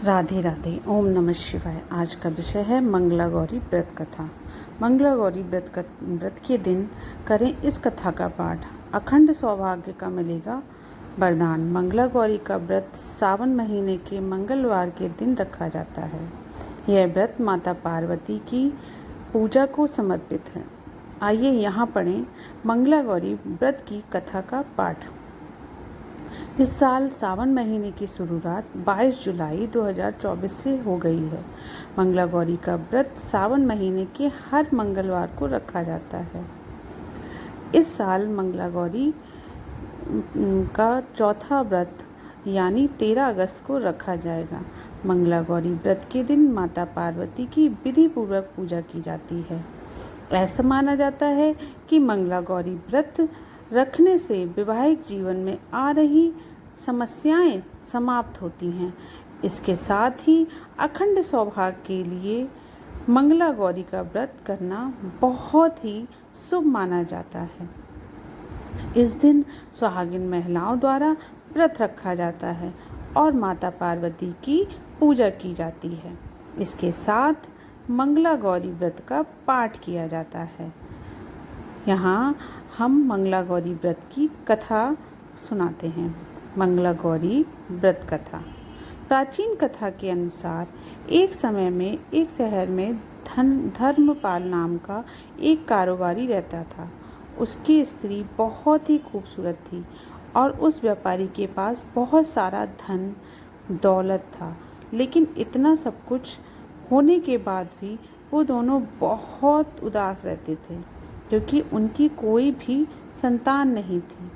राधे राधे। ओम नमः शिवाय। आज का विषय है मंगला गौरी व्रत कथा। मंगला गौरी व्रत के दिन करें इस कथा का पाठ, अखंड सौभाग्य का मिलेगा वरदान। मंगला गौरी का व्रत सावन महीने के मंगलवार के दिन रखा जाता है। यह व्रत माता पार्वती की पूजा को समर्पित है। आइए यहाँ पढ़ें मंगला गौरी व्रत की कथा का पाठ। इस साल सावन महीने की शुरुआत 22 जुलाई 2024 से हो गई है। मंगला गौरी का व्रत सावन महीने के हर मंगलवार को रखा जाता है। इस साल मंगला गौरी का चौथा व्रत यानी 13 अगस्त को रखा जाएगा। मंगला गौरी व्रत के दिन माता पार्वती की विधि पूर्वक पूजा की जाती है। ऐसा माना जाता है कि मंगला गौरी व्रत रखने से वैवाहिक जीवन में आ रही समस्याएं समाप्त होती हैं। इसके साथ ही अखंड सौभाग्य के लिए मंगला गौरी का व्रत करना बहुत ही शुभ माना जाता है। इस दिन सुहागिन महिलाओं द्वारा व्रत रखा जाता है और माता पार्वती की पूजा की जाती है। इसके साथ मंगला गौरी व्रत का पाठ किया जाता है। यहाँ हम मंगला गौरी व्रत की कथा सुनाते हैं। मंगला गौरी व्रत कथा। प्राचीन कथा के अनुसार एक समय में एक शहर में धर्मपाल नाम का एक कारोबारी रहता था। उसकी स्त्री बहुत ही खूबसूरत थी और उस व्यापारी के पास बहुत सारा धन दौलत था। लेकिन इतना सब कुछ होने के बाद भी वो दोनों बहुत उदास रहते थे क्योंकि उनकी कोई भी संतान नहीं थी।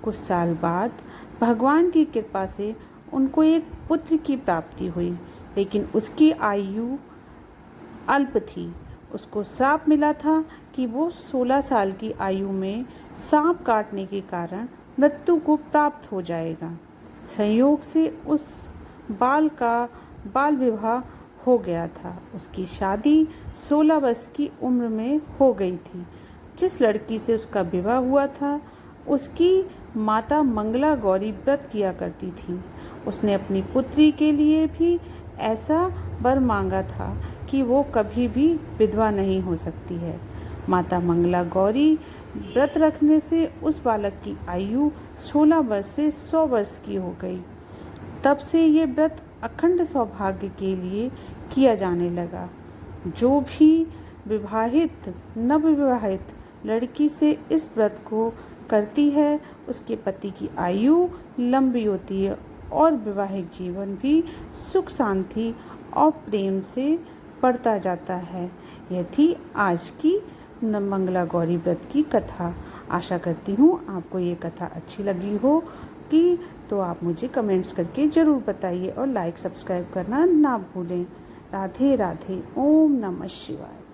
कुछ साल बाद भगवान की कृपा से उनको एक पुत्र की प्राप्ति हुई, लेकिन उसकी आयु अल्प थी। उसको श्राप मिला था कि वो 16 साल की आयु में सांप काटने के कारण मृत्यु को प्राप्त हो जाएगा। संयोग से उस बाल का बाल विवाह हो गया था। उसकी शादी 16 वर्ष की उम्र में हो गई थी। जिस लड़की से उसका विवाह हुआ था उसकी माता मंगला गौरी व्रत किया करती थी। उसने अपनी पुत्री के लिए भी ऐसा वर मांगा था कि वो कभी भी विधवा नहीं हो सकती है। माता मंगला गौरी व्रत रखने से उस बालक की आयु 16 वर्ष से 100 वर्ष की हो गई। तब से ये व्रत अखंड सौभाग्य के लिए किया जाने लगा। जो भी विवाहित नवविवाहित लड़की से इस व्रत को करती है उसके पति की आयु लंबी होती है और वैवाहिक जीवन भी सुख शांति और प्रेम से बढ़ता जाता है। यह थी आज की मंगला गौरी व्रत की कथा। आशा करती हूँ आपको ये कथा अच्छी लगी हो कि तो आप मुझे कमेंट्स करके ज़रूर बताइए और लाइक सब्सक्राइब करना ना भूलें। राधे राधे। ओम नमः शिवाय।